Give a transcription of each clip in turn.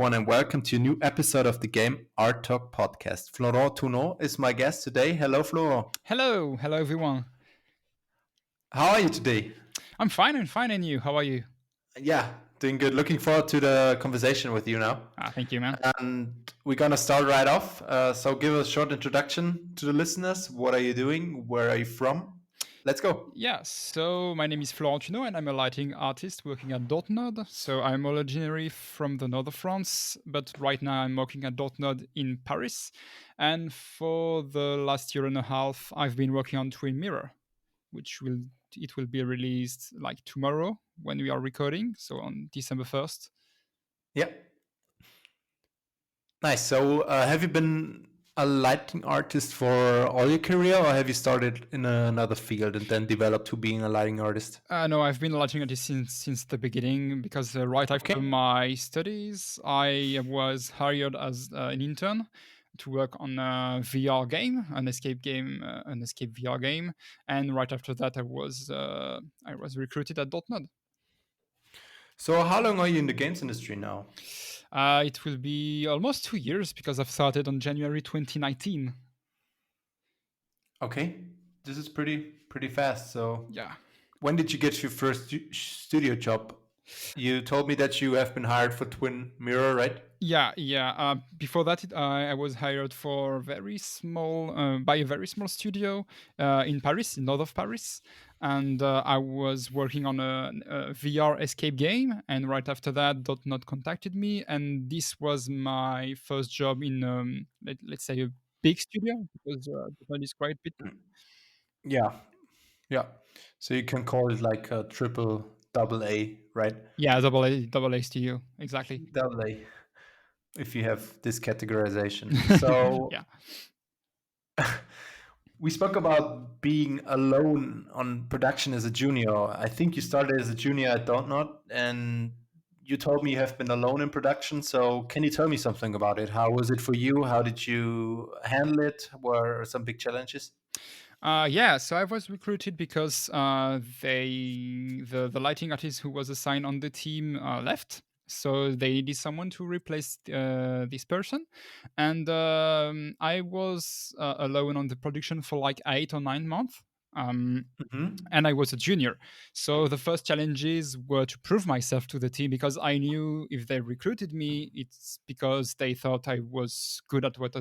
everyone, and welcome to a new episode of the Game Art Talk podcast. Florent Tunno is my guest today. Hello, Florent. Hello everyone. How are you today? I'm fine, and you? How are you? Yeah, doing good. Looking forward to the conversation with you now. Thank you, man. And we're going to start right off. So, give a short introduction to the listeners. What are you doing? Where are you from? Let's go. Yeah, so my name is Florent, and I'm a lighting artist working at Dontnod. So I'm originally from the north of France, but right now I'm working at Dontnod in Paris. And for the last year and a half, I've been working on Twin Mirror, which will be released like tomorrow when we are recording, so on December 1st. Yeah. Nice. So, have you been a lighting artist for all your career, or have you started in another field and then developed to being a lighting artist? No, I've been a lighting artist since the beginning because right after Okay. my studies, I was hired as an intern to work on a VR game, an escape VR game, and right after that, I was recruited at Dontnod. So, how long are you in the games industry now? It will be almost 2 years because I've started on January 2019. Okay, this is pretty fast. So, Yeah. when did you get your first studio job? You told me that you have been hired for Twin Mirror, right? Yeah. Before that, I was hired for very small by a very small studio in Paris, in north of Paris, and I was working on a VR escape game. And right after that, Dotnod contacted me, and this was my first job in let's say a big studio because Dotnod is quite big. Yeah, yeah. So you can call it like a triple double A, right? Yeah, double A studio, exactly. Double A, if you have this categorization. So Yeah. we spoke about being alone on production as a junior. I think you started as a junior at Dontnod, and you told me you have been alone in production. So can you tell me something about it? How was it for you? How did you handle it? Were some big challenges? Yeah, so I was recruited because the lighting artist who was assigned on the team left, so they needed someone to replace this person, and I was alone on the production for like 8 or 9 months. Hmm. And I was a junior. So the first challenges were to prove myself to the team because I knew if they recruited me, it's because they thought I was good at what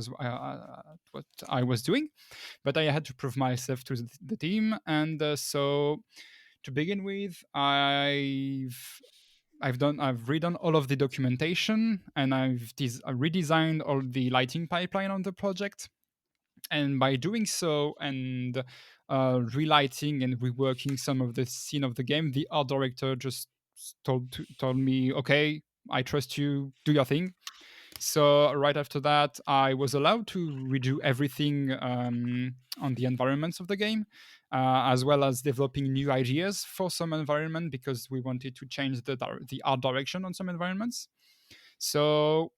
I was doing. But I had to prove myself to the team, and so to begin with, I've redone all of the documentation, and I redesigned all the lighting pipeline on the project. And by doing so and relighting and reworking some of the scene of the game, the art director just told me, "Okay, I trust you. Do your thing." So right after that, I was allowed to redo everything on the environments of the game, as well as developing new ideas for some environment because we wanted to change the art direction on some environments. So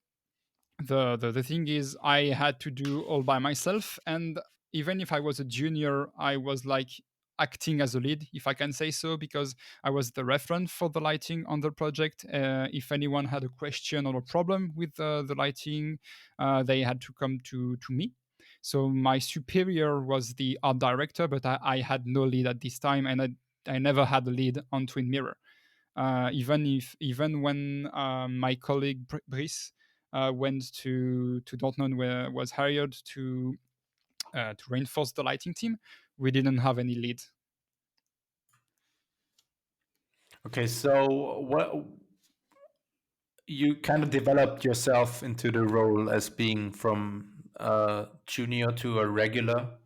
the thing is I had to do all by myself, and even if I was a junior, I was like acting as a lead, if I can say so, because I was the referent for the lighting on the project. If anyone had a question or a problem with the lighting, they had to come to me. So my superior was the art director, but I had no lead at this time, and I never had a lead on Twin Mirror. Even when my colleague Brice went to Dortmund, where was hired to reinforce the lighting team, we didn't have any lead. Okay, so what you kind of developed yourself into the role as being from a junior to a regular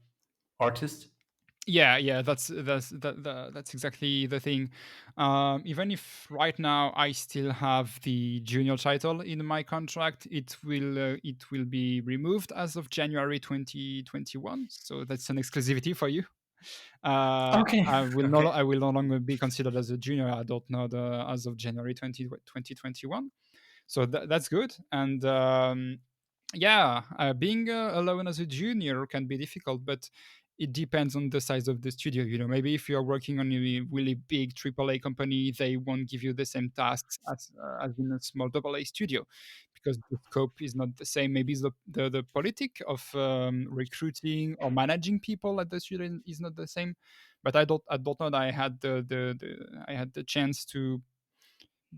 artist? Yeah, that's exactly the thing. Even if right now I still have the junior title in my contract, it will be removed as of January 2021. So that's an exclusivity for you. Okay. I Okay. will no longer be considered as a junior adult now as of January 2021. So that's good. And yeah, being alone as a junior can be difficult, but it depends on the size of the studio. Maybe if you're working on a really big AAA company, they won't give you the same tasks as in a small AA studio, because the scope is not the same. Maybe the politic of recruiting or managing people at the student is not the same. But I don't know that I had I had the chance to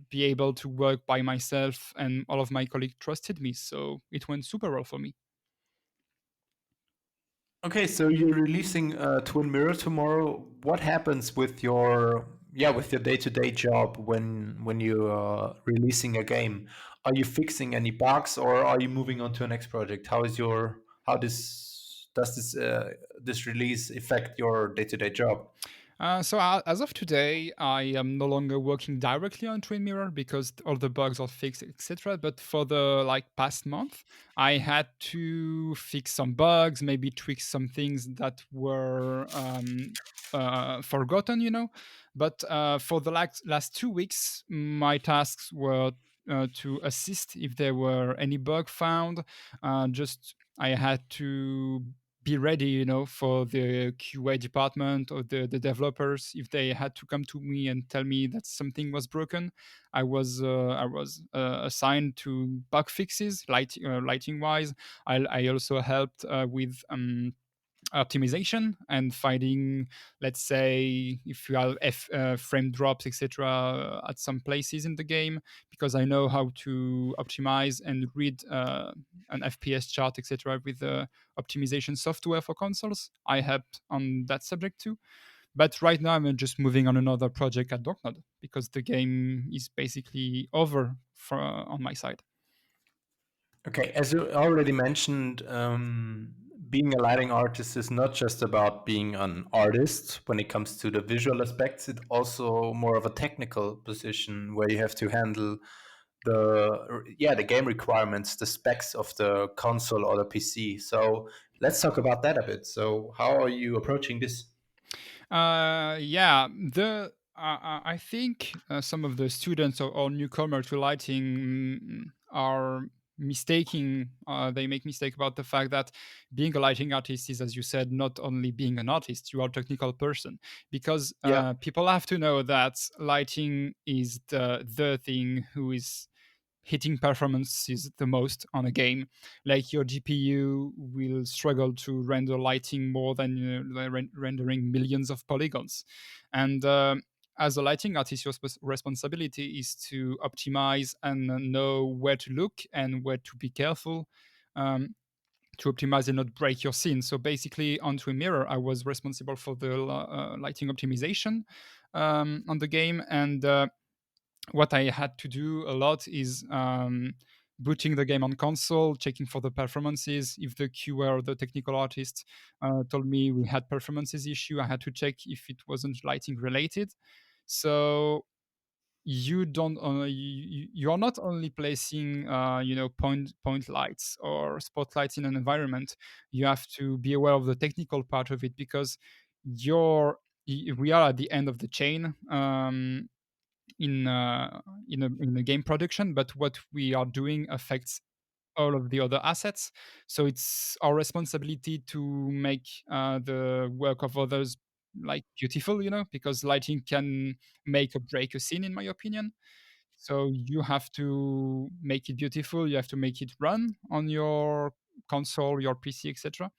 be able to work by myself, and all of my colleagues trusted me, so it went super well for me. Okay, so you're releasing Twin Mirror tomorrow. What happens with your with your day-to-day job when you are releasing a game? Are you fixing any bugs or are you moving on to a next project? How does this release affect your day-to-day job? As of today, I am no longer working directly on Twin Mirror because all the bugs are fixed, etc. But for the like past month, I had to fix some bugs, maybe tweak some things that were forgotten, you know. But for the last 2 weeks, my tasks were to assist if there were any bug found. Just I had to be ready, you know, for the QA department or the developers if they had to come to me and tell me that something was broken. I was assigned to bug fixes, lighting wise. I also helped with optimization and finding, let's say, if you have frame drops, etc., at some places in the game, because I know how to optimize and read an FPS chart, etc., with optimization software for consoles. I helped on that subject too. But right now, I'm just moving on another project at Dontnod because the game is basically over on my side. Okay, as you already mentioned, being a lighting artist is not just about being an artist when it comes to the visual aspects. It's also more of a technical position where you have to handle the game requirements, the specs of the console or the PC. So let's talk about that a bit. So how are you approaching this? Yeah, the I think some of the students or newcomer to lighting are mistaking. They make mistake about the fact that being a lighting artist is, as you said, not only being an artist. You are a technical person because Yeah. people have to know that lighting is the thing who is hitting performances the most on a game. Like your GPU will struggle to render lighting more than rendering millions of polygons. And as a lighting artist, your responsibility is to optimize and know where to look and where to be careful. To optimize and not break your scene. So basically, on Twin Mirror, I was responsible for the lighting optimization on the game, and what I had to do a lot is booting the game on console, checking for the performances. If the QA or the technical artist told me we had performances issue, I had to check if it wasn't lighting related. So you don't you are not only placing point lights or spotlights in an environment. You have to be aware of the technical part of it because you're we are at the end of the chain. In a game production, but what we are doing affects all of the other assets. So it's our responsibility to make the work of others like beautiful, you know, because lighting can make or break a scene, in my opinion. So you have to make it beautiful. You have to make it run on your console, your PC, etc.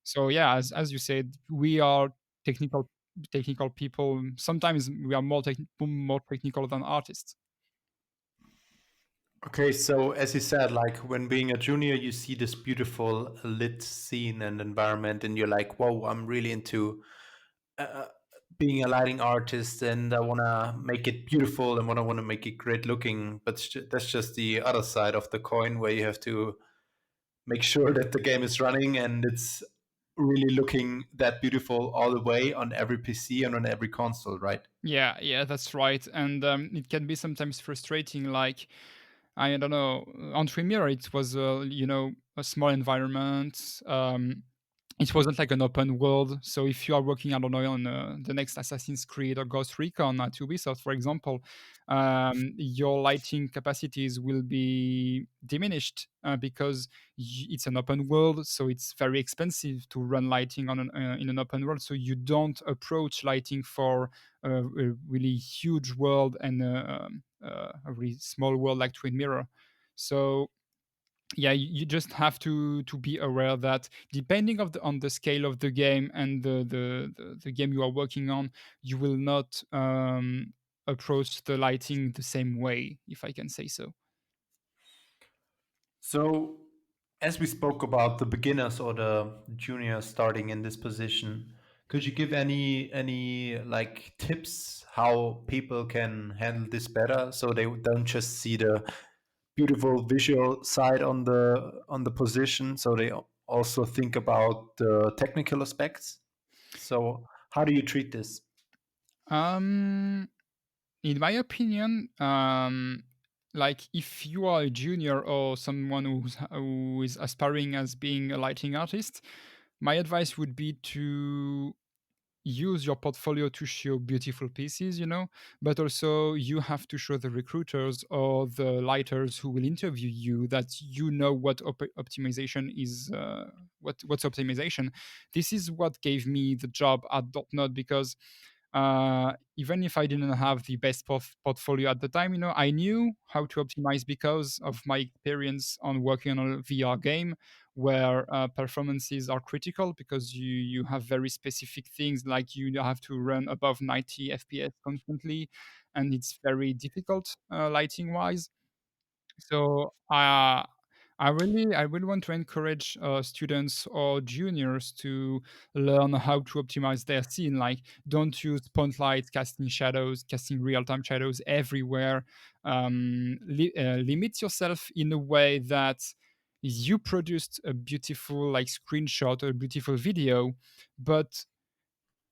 So yeah, as you said, we are technical technical people. Sometimes we are more technical than artists. Okay, so as you said, like when being a junior, you see this beautiful lit scene and environment, and you're like, "Whoa, I'm really into uh, being a lighting artist, and I want to make it beautiful and want to make it great looking." But that's just the other side of the coin, where you have to make sure that the game is running and it's really looking that beautiful all the way on every PC and on every console, right? Yeah, yeah, that's right. And it can be sometimes frustrating. Like, I don't know, on Premiere, it was, a small environment. It wasn't like an open world. So if you are working, I don't know, on the next Assassin's Creed or Ghost Recon at Ubisoft, for example, your lighting capacities will be diminished because it's an open world. So it's very expensive to run lighting in an open world. So you don't approach lighting for a really huge world and a really small world like Twin Mirror. So yeah, you just have to be aware that depending of the on the scale of the game and the game you are working on, you will not approach the lighting the same way, if I can say so. So, as we spoke about the beginners or the juniors starting in this position, could you give any like tips how people can handle this better so they don't just see the beautiful visual side on the position, so they also think about the technical aspects? So, how do you treat this? um in my opinion, like if you are a junior or someone who is aspiring as being a lighting artist, my advice would be to use your portfolio to show beautiful pieces, but also you have to show the recruiters or the lighters who will interview you that you know what optimization is, what's optimization. This is what gave me the job at Dontnod, because even if I didn't have the best portfolio at the time, I knew how to optimize because of my experience on working on a VR game where performances are critical, because you have very specific things, like you have to run above 90 FPS constantly, and it's very difficult lighting wise. So I really want to encourage students or juniors to learn how to optimize their scene. Like, don't use spotlight, casting shadows, casting real time shadows everywhere. Limit yourself in a way that you produced a beautiful like screenshot or a beautiful video, but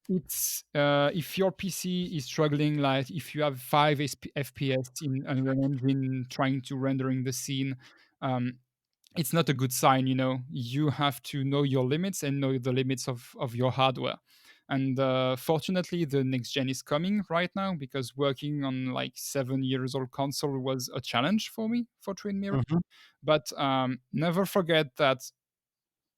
it's if your PC is struggling, like if you have 5 FPS in an engine trying to rendering the scene, um, it's not a good sign. You have to know your limits and know the limits of your hardware. And fortunately, the next gen is coming right now, because working on like 7 years old console was a challenge for me for Twin Mirror. Mhm. But never forget that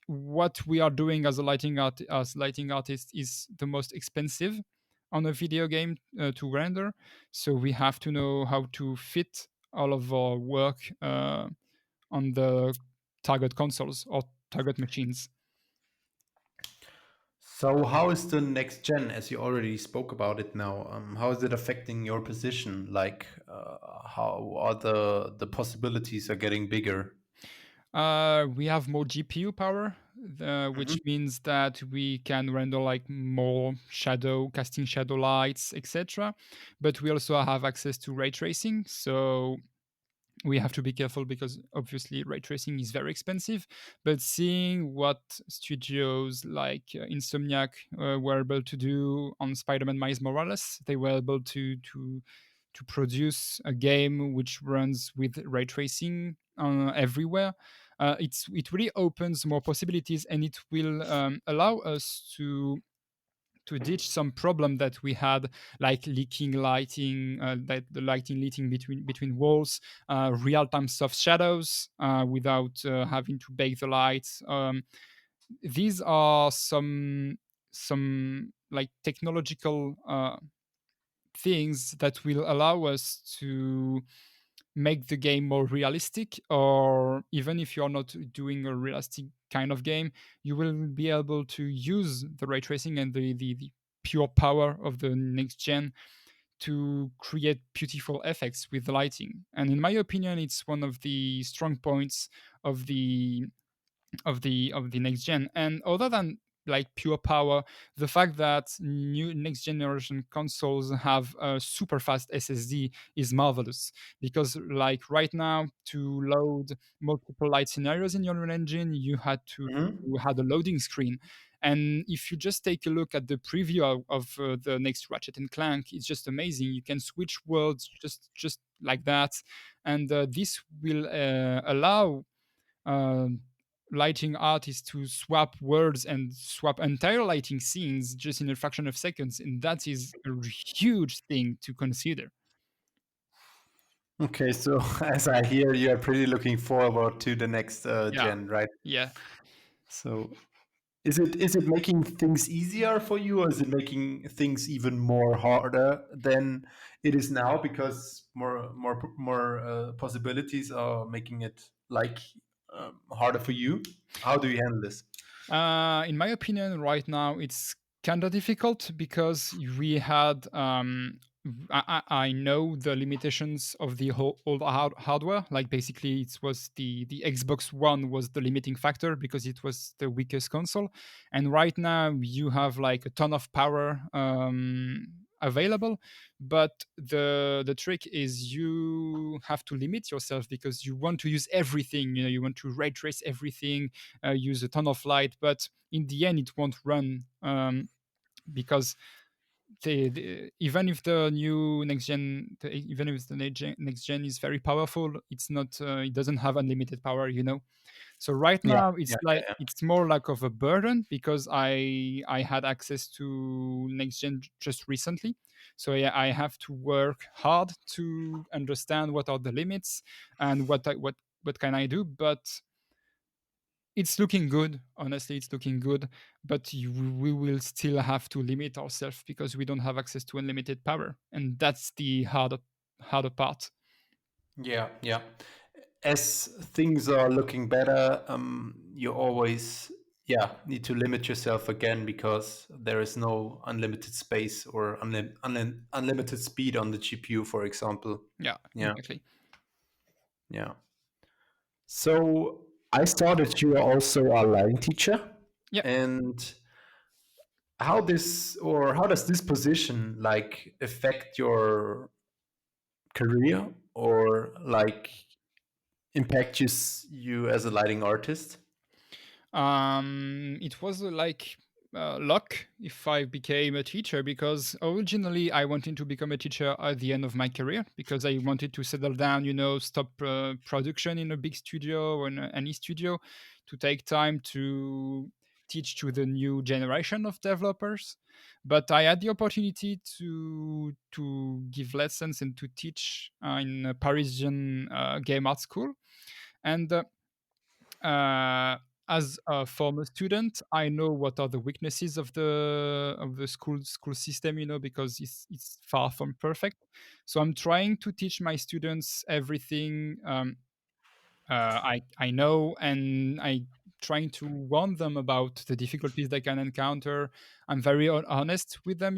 what we are doing as a lighting artist is the most expensive on a video game to render. So we have to know how to fit all of our work on the target consoles or target machines. So, how is the next gen, as you already spoke about it now? How is it affecting your position? Like, how are the possibilities are getting bigger? We have more GPU power, which Mhm. means that we can render like more shadow, casting shadow lights, etc. But we also have access to ray tracing, so we have to be careful because obviously ray tracing is very expensive. But seeing what studios like Insomniac were able to do on Spider-Man Miles Morales, they were able to produce a game which runs with ray tracing everywhere. It really opens more possibilities, and it will allow us to ditch some problem that we had, like leaking lighting, that the lighting leaking between walls, real-time soft shadows without having to bake the lights. These are some like technological things that will allow us to make the game more realistic, or even if you're not doing a realistic kind of game, you will be able to use the ray tracing and the pure power of the next gen to create beautiful effects with the lighting. And in my opinion, it's one of the strong points of the next gen. And other than like pure power, the fact that new next generation consoles have a super fast SSD is marvelous, because like right now, to load multiple light scenarios in your own engine, Mhm. you had a loading screen. And if you just take a look at the preview of the next Ratchet and Clank, it's just amazing. You can switch worlds just like that, and this will allow um, lighting artists to swap words and swap entire lighting scenes just in a fraction of seconds, and that is a huge thing to consider. Okay, so as I hear, you are pretty looking forward to the next Yeah, gen, right? yeah. So, is it making things easier for you, or is it making things even more harder than it is now because more possibilities are making it like harder for you? How do you handle this? In my opinion, right now it's kind of difficult because we had. I know the limitations of the whole old hardware. Like basically, it was the Xbox One was the limiting factor because it was the weakest console, and right now you have like a ton of power available, but the trick is you have to limit yourself because you want to use everything. You want to ray trace everything, use a ton of light, but in the end, it won't run because even if the new next gen, even if the next gen is very powerful, it's not. It doesn't have unlimited power. So right Yeah, now yeah, it's yeah, like yeah. it's more like of a burden because I had access to next gen just recently. So yeah, I have to work hard to understand what are the limits and what can I do. But it's looking good. Honestly, it's looking good. But we will still have to limit ourselves because we don't have access to unlimited power, and that's the harder part. Yeah, yeah. As things are looking better, you always, yeah, need to limit yourself again because there is no unlimited space or unlimited speed on the GPU, for example. Yeah, Yeah, exactly. yeah. So I saw that you are also a Latin teacher, Yeah. and how does this position like affect your career or like impact you as a lighting artist? It was like luck if I became a teacher because originally I wanted to become a teacher at the end of my career because I wanted to settle down, stop production in a big studio or in any studio to take time to teach to the new generation of developers. But I had the opportunity to give lessons and to teach in a Parisian game art school. And as a former student, I know what are the weaknesses of the school system, because it's far from perfect. So I'm trying to teach my students everything I know, and I trying to warn them about the difficulties they can encounter. I'm very honest with them,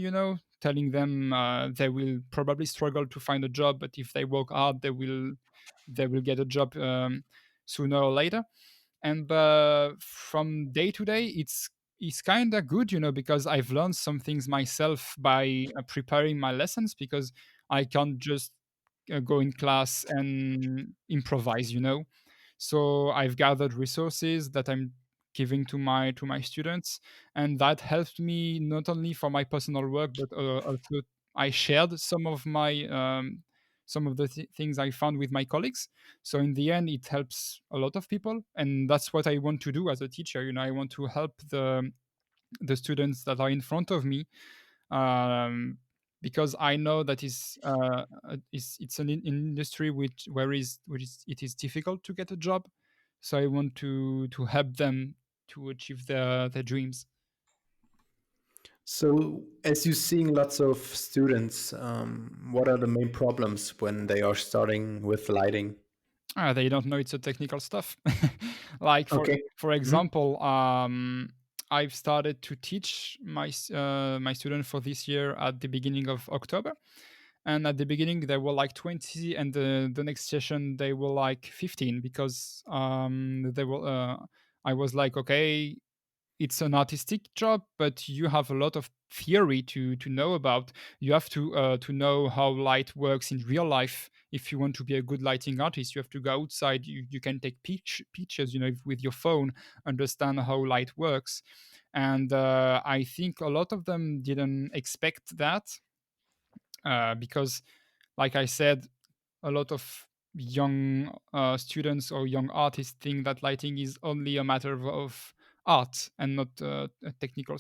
telling them they will probably struggle to find a job, but if they work hard, they will get a job sooner or later. And from day to day, it's kind of good, because I've learned some things myself by preparing my lessons because I can't just go in class and improvise, so I've gathered resources that I'm giving to my students, and that helped me not only for my personal work, but also I shared some of the things I found with my colleagues. So in the end, it helps a lot of people, and that's what I want to do as a teacher. I want to help the students that are in front of me, because I know that it's an industry which is it is difficult to get a job. So I want to help them to achieve their dreams. So, as you're seeing lots of students, what are the main problems when they are starting with lighting? They don't know it's a technical stuff. Like Okay. for Mhm. example, I've started to teach my student for this year at the beginning of October, and at the beginning they were like 20, and the next session they were like 15 because they were. I was like, okay, it's an artistic job, but you have a lot of theory to know about. You have to know how light works in real life. If you want to be a good lighting artist, you have to go outside. You can take pictures, with your phone, understand how light works. And I think a lot of them didn't expect that because, like I said, a lot of young students or young artists think that lighting is only a matter of art and not technical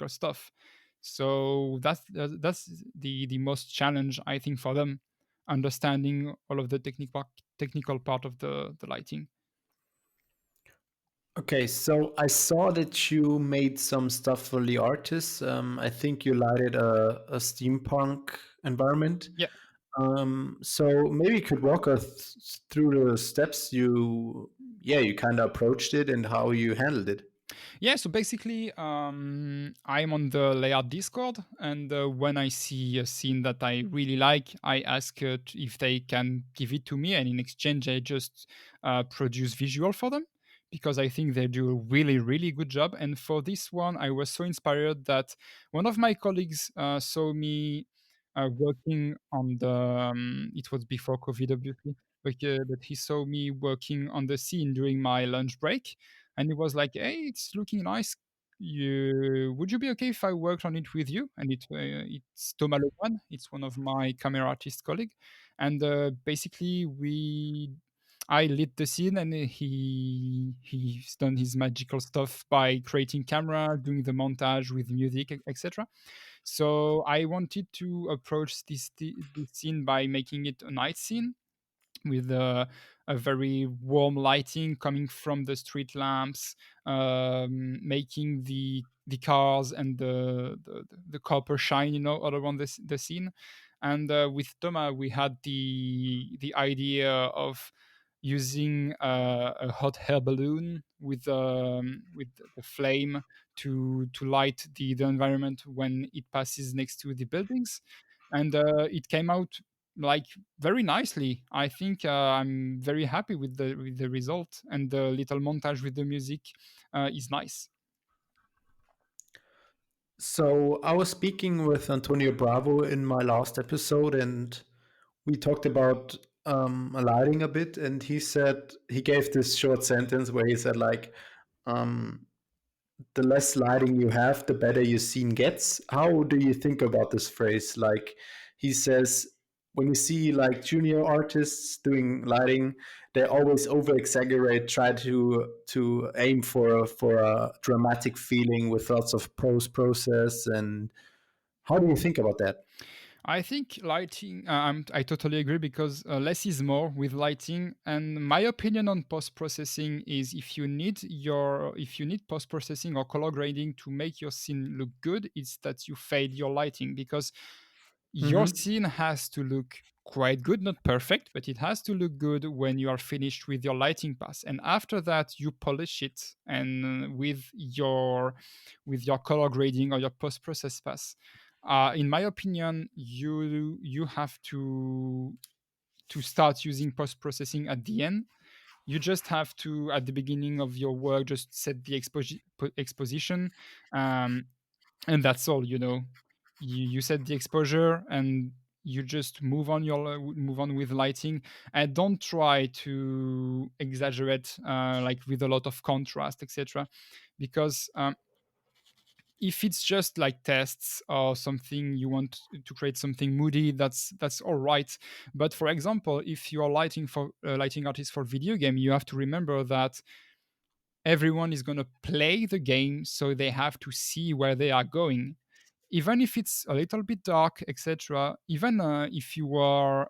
stuff. So that's the most challenge I think for them, understanding all of the technical part of the lighting. Okay, so I saw that you made some stuff for the artists. I think you lighted a steampunk environment. Yeah. So maybe you could walk us through the steps you yeah, you kind of approached it and how you handled it. Yeah, so basically, I'm on the layout Discord, and when I see a scene that I really like, I ask if they can give it to me, and in exchange, I just produce visual for them because I think they do a really, really good job. And for this one, I was so inspired that one of my colleagues saw me working on the. It was before COVID, obviously, but he saw me working on the scene during my lunch break, and he was like, "Hey, it's looking nice. Would you be okay if I worked on it with you?" And it's Thomas Lemoine. It's one of my camera artist colleague, and basically I lit the scene, and he's done his magical stuff by creating camera, doing the montage with music, etc. So I wanted to approach this scene by making it a night scene with a very warm lighting coming from the street lamps, making the cars and the copper shine, all around the scene. And with Thomas, we had the idea of using a hot air balloon with the flame to light the environment when it passes next to the buildings, and it came out like very nicely. I think I'm very happy with the result, and the little montage with the music is nice. So I was speaking with Antonio Bravo in my last episode, and we talked about lighting a bit. And he said he gave this short sentence where he said like, um, "The less lighting you have, the better your scene gets." How do you think about this phrase? Like he says, when you see like junior artists doing lighting, they always over exaggerate, try to aim for a dramatic feeling with lots of post process. And how do you think about that? I think lighting. I totally agree because less is more with lighting. And my opinion on post processing is if you need post processing or color grading to make your scene look good, it's that you failed your lighting because your Hmm. scene has to look quite good, not perfect, but it has to look good when you are finished with your lighting pass. And after that, you polish it and with your color grading or your post process pass. In my opinion, you have to start using post processing at the end. You just have to at the beginning of your work just set the exposition, um, and that's all. You set the exposure and you just move on with lighting, and don't try to exaggerate like with a lot of contrast, etc. Because if it's just like tests or something you want to create something moody, that's all right. But for example, if you are lighting artist for video game, you have to remember that everyone is going to play the game, so they have to see where they are going, even if it's a little bit dark, etc. Even if you are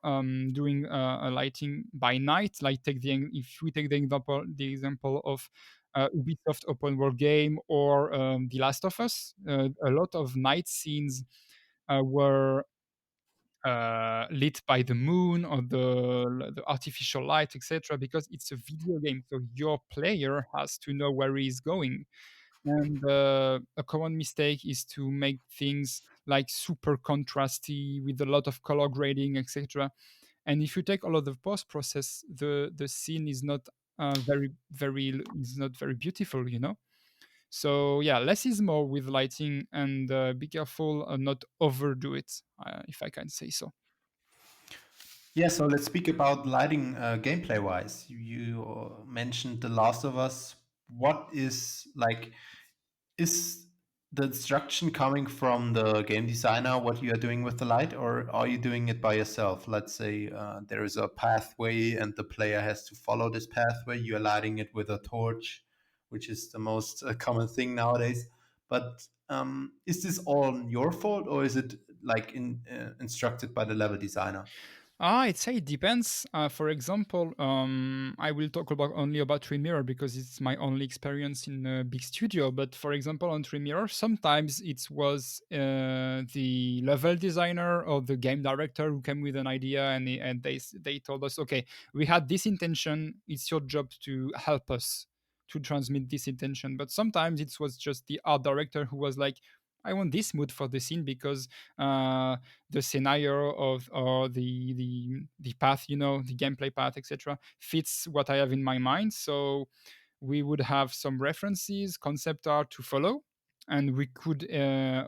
doing a lighting by night, like if we take the example of Ubisoft open world game or The Last of Us, a lot of night scenes were lit by the moon or the artificial light, etc. Because it's a video game, so your player has to know where he is going. And a common mistake is to make things like super contrasty with a lot of color grading, etc. And if you take all of the post process, the scene is not very beautiful, So yeah, less is more with lighting, and be careful not overdo it, if I can say so. Yeah, so let's speak about lighting gameplay wise. You mentioned The Last of Us. What is like, is the instruction coming from the game designer what you are doing with the light, or are you doing it by yourself? Let's say there is a pathway and the player has to follow this pathway. You are lighting it with a torch, which is the most common thing nowadays. But is this all your fault, or is it like instructed by the level designer? I'd say it depends. For example, I will talk about only about Tree Mirror because it's my only experience in a big studio. But for example, on Tree Mirror, sometimes it was the level designer or the game director who came with an idea, and they told us, okay, we had this intention. It's your job to help us to transmit this intention. But sometimes it was just the art director who was like, I want this mood for the scene because. The scenario of or the path, the gameplay path, etc., fits what I have in my mind. So we would have some references, concept art to follow, and we could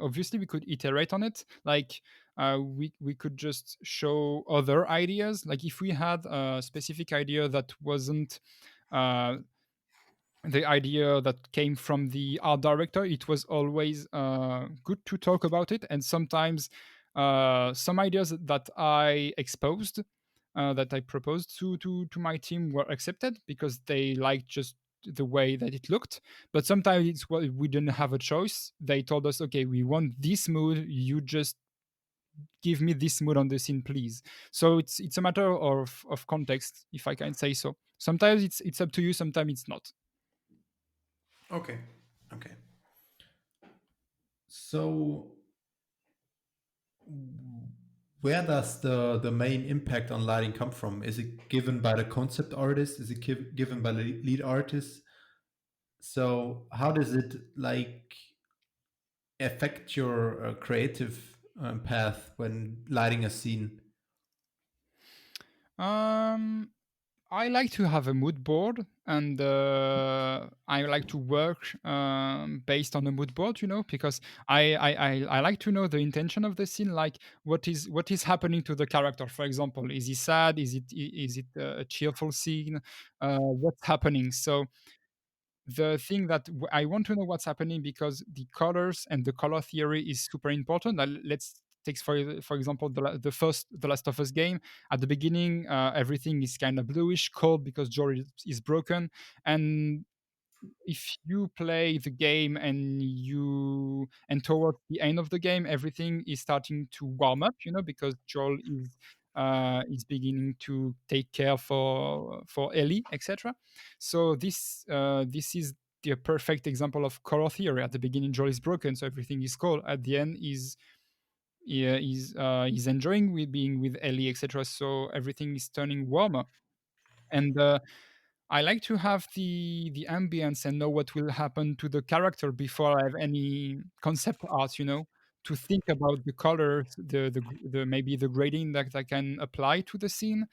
obviously we could iterate on it. Like we could just show other ideas. Like if we had a specific idea that wasn't uh, the idea that came from the art director, it was always good to talk about it. And sometimes some ideas that I exposed, that I proposed to my team, were accepted because they liked just the way that it looked. But sometimes it's what we didn't have a choice. They told us, okay, we want this mood. You just give me this mood on the scene, please. So it's a matter of context, if I can say so. Sometimes it's up to you. Sometimes it's not. Okay. Okay. So where does the main impact on lighting come from? Is it given by the concept artist? Is it given by the lead artist? So how does it like affect your creative path when lighting a scene? Um, I like to have a mood board, and I like to work based on a mood board. Because I like to know the intention of the scene, like what is happening to the character. For example, is he sad? Is it a cheerful scene? What's happening? So the thing that I want to know what's happening, because the colors and the color theory is super important. Let's take for example the Last of Us game. At the beginning, everything is kind of bluish, cold because Joel is broken, and if you play the game and towards the end of the game, everything is starting to warm up, because Joel is beginning to take care for Ellie, etc. So this is the perfect example of color theory. At the beginning, Joel is broken, so everything is cold. At the end, is enjoying with being with Ellie, etc. So everything is turning warmer, and I like to have the ambience and know what will happen to the character before I have any concept art. To think about the colors, the maybe the grading that I can apply to the scene.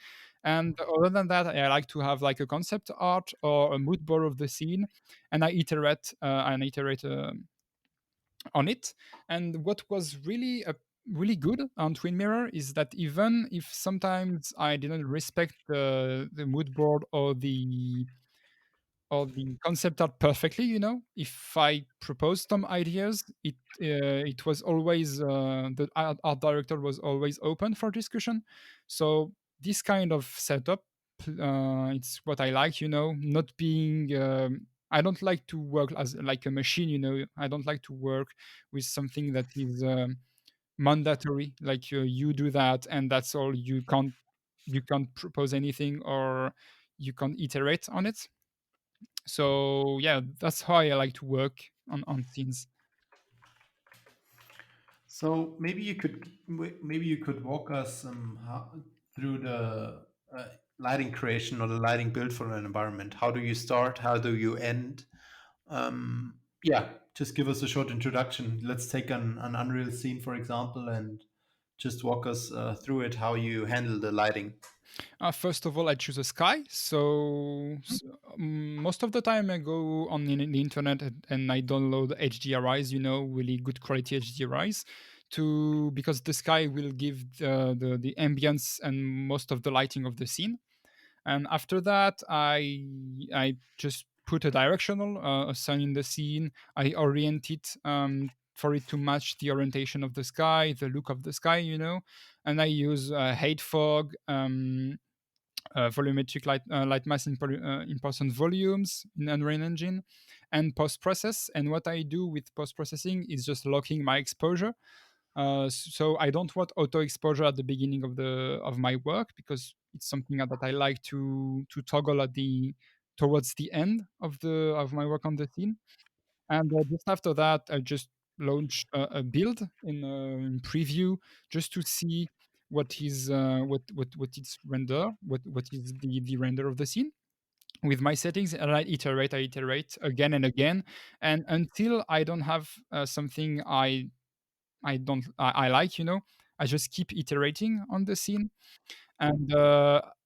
And other than that, I like to have like a concept art or a mood board of the scene, and I iterate on it. And what was really good on Twin Mirror is that even if sometimes I didn't respect the mood board or the concept art perfectly, if I proposed some ideas, it was always the art director was always open for discussion. So this kind of setup, it's what I like, not being. I don't like to work as like a machine, I don't like to work with something that is mandatory, like you do that and that's all. You can't propose anything, or you can't iterate on it. So yeah, that's how I like to work on scenes. So maybe you could walk us through the lighting creation or the lighting build for an environment. How do you start? How do you end? Yeah, just give us a short introduction. Let's take an Unreal scene, for example, and just walk us through it. How you handle the lighting. First of all, I choose a sky. Most of the time, I go on the internet and I download HDRIs, really good quality HDRIs, because the sky will give the ambience and most of the lighting of the scene. And after that, I just put a directional, a sun in the scene. I orient it for it to match the orientation of the sky, the look of the sky, and I use height fog, volumetric light mass in percent volumes in Unreal Engine, and post process. And what I do with post processing is just locking my exposure. So I don't want auto exposure at the beginning of my work, because it's something that I like to toggle at the towards the end of my work on the scene. And just after that, I just launch a build in preview, just to see what is render, what is the render of the scene with my settings. And I iterate again and again, and until I don't have something I like, I just keep iterating on the scene. And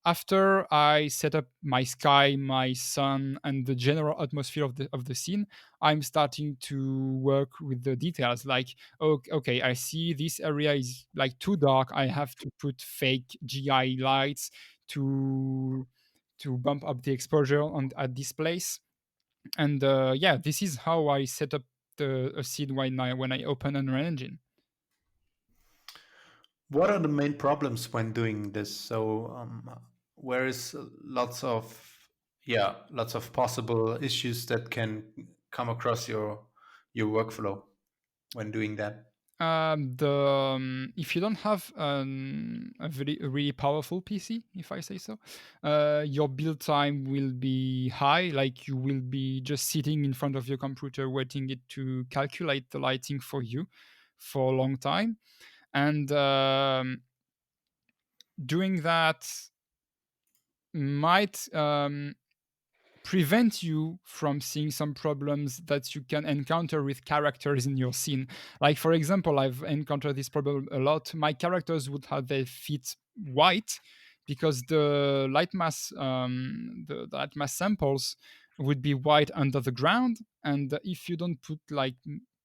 after I set up my sky, my sun, and the general atmosphere of the scene, I'm starting to work with the details. Like, okay, I see this area is like too dark. I have to put fake GI lights to to bump up the exposure on at this place. And yeah, this is how I set up a scene when I open Unreal Engine. What are the main problems when doing this? So, where is lots of possible issues that can come across your workflow when doing that? If you don't have a really powerful PC, if I say so, your build time will be high. Like, you will be just sitting in front of your computer waiting it to calculate the lighting for you for a long time. And doing that might prevent you from seeing some problems that you can encounter with characters in your scene. Like, for example, I've encountered this problem a lot. My characters would have their feet white because the light mass samples would be white under the ground. And if you don't put like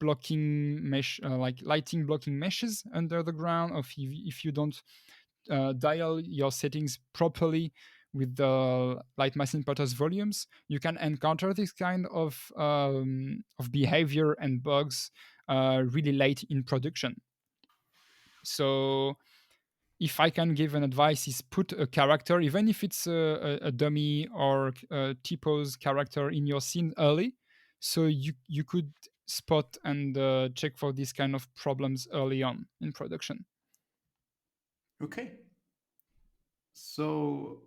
blocking mesh, like lighting blocking meshes under the ground, or if you don't dial your settings properly with the light mass importers volumes, you can encounter this kind of behavior and bugs really late in production. So if I can give an advice, is put a character, even if it's a dummy or a T-pose character in your scene early, so you could spot and check for these kind of problems early on in production. Okay. So,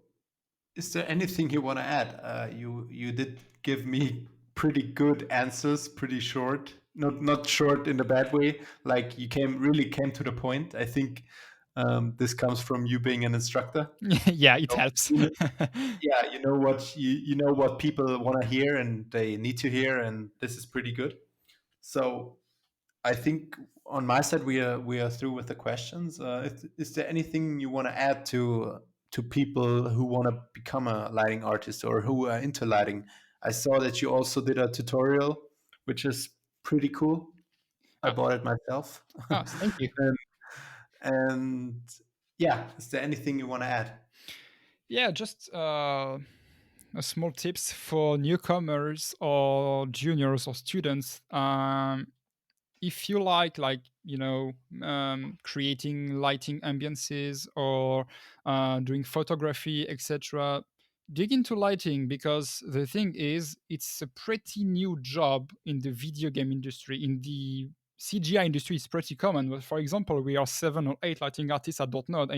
is there anything you want to add? You did give me pretty good answers, pretty short. Not short in a bad way. Like, you came to the point. I think this comes from you being an instructor. Yeah, it So, helps. yeah, you know what people want to hear and they need to hear, and this is pretty good. So I think on my side we are through with the questions. Is there anything you want to add to people who want to become a lighting artist or who are into lighting? I saw that you also did a tutorial, which is pretty cool. I Ah, bought it myself, thank you. and, and yeah, is there anything you want to add? Yeah, just a small tips for newcomers or juniors or students. If you like creating lighting ambiances or doing photography, etc., dig into lighting, because the thing is, it's a pretty new job in the video game industry. In the CGI industry, it's pretty common. But for example, we are 7 or 8 lighting artists at Dontnod.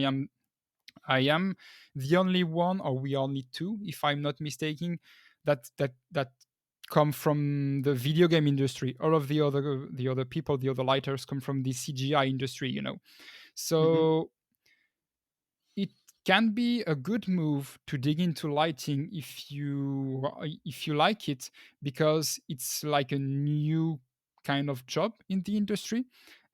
I am the only one, or we only two, if I'm not mistaken, that come from the video game industry. All of the other people, the other lighters, come from the CGI industry. Hmm. So it can be a good move to dig into lighting if you like it, because it's like a new kind of job in the industry.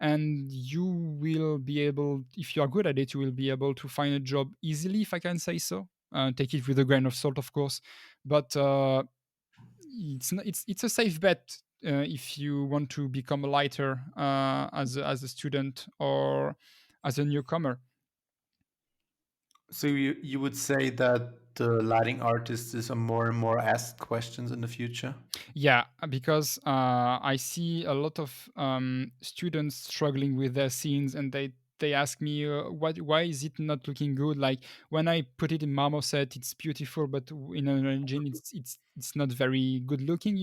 And you will be able, if you are good at it, you will be able to find a job easily, if I can say so. Take it with a grain of salt, of course. But it's a safe bet if you want to become a lighter as a student or as a newcomer. So you would say that the lighting artist is a more and more asked questions in the future? Yeah, because I see a lot of students struggling with their scenes, and they ask me, why is it not looking good? Like, when I put it in Marmoset, it's beautiful, but in an engine, it's not very good looking.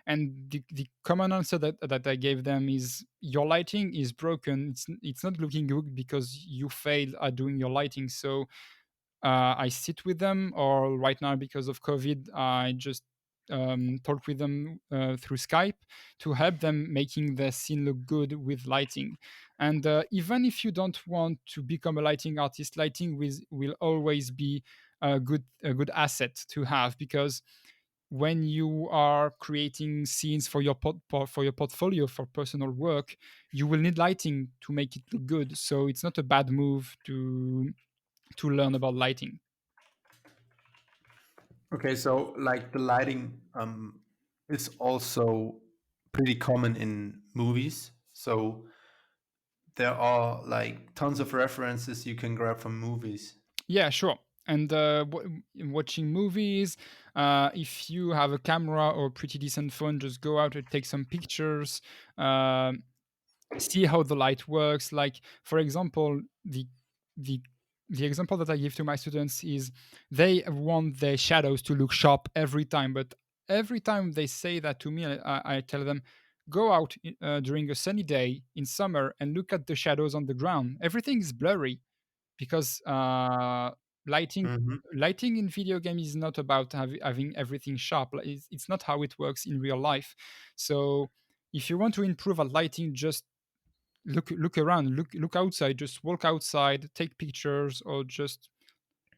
And the common answer that I gave them is, your lighting is broken. It's not looking good because you failed at doing your lighting. So I sit with them, or right now because of COVID, I just talk with them through Skype to help them making their scene look good with lighting. And even if you don't want to become a lighting artist, lighting will always be a good asset to have, because when you are creating scenes for your for your portfolio, for personal work, you will need lighting to make it look good. So it's not a bad move to learn about lighting. Okay, so like the lighting is also pretty common in movies. So there are like tons of references you can grab from movies. Yeah, sure. And watching movies, if you have a camera or a pretty decent phone, just go out and take some pictures. um See how the light works. Like, for example, the the example that I give to my students is, they want their shadows to look sharp every time, but every time they say that to me, I tell them, go out during a sunny day in summer and look at the shadows on the ground. Everything is blurry, because lighting Hmm. lighting in video game is not about having everything sharp. Like, it's not how it works in real life. So if you want to improve at lighting, just look around, look outside, just walk outside, take pictures, or just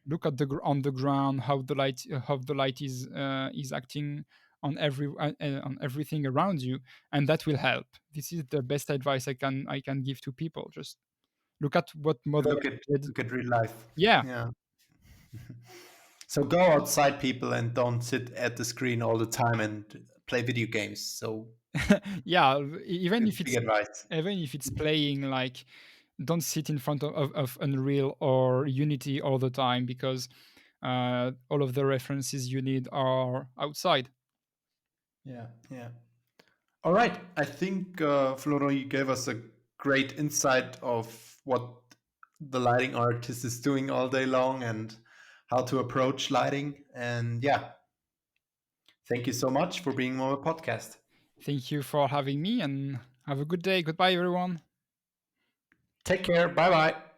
look at on the ground, how the light is acting on on everything around you, and that will help. This is the best advice I can give to people. Just look at what Mother Look Earth at did. look at real life. Yeah. Yeah. So go outside, people, and don't sit at the screen all the time and play video games. So Yeah, even it's if big it's advice. playing, like, don't sit in front of Unreal or Unity all the time, because all of the references you need are outside. Yeah, yeah. All right. I think Florent, you gave us a great insight of what the lighting artist is doing all day long and how to approach lighting. And yeah, thank you so much for being on the podcast. Thank you for having me, and have a good day. Goodbye, everyone. Take care. Bye bye.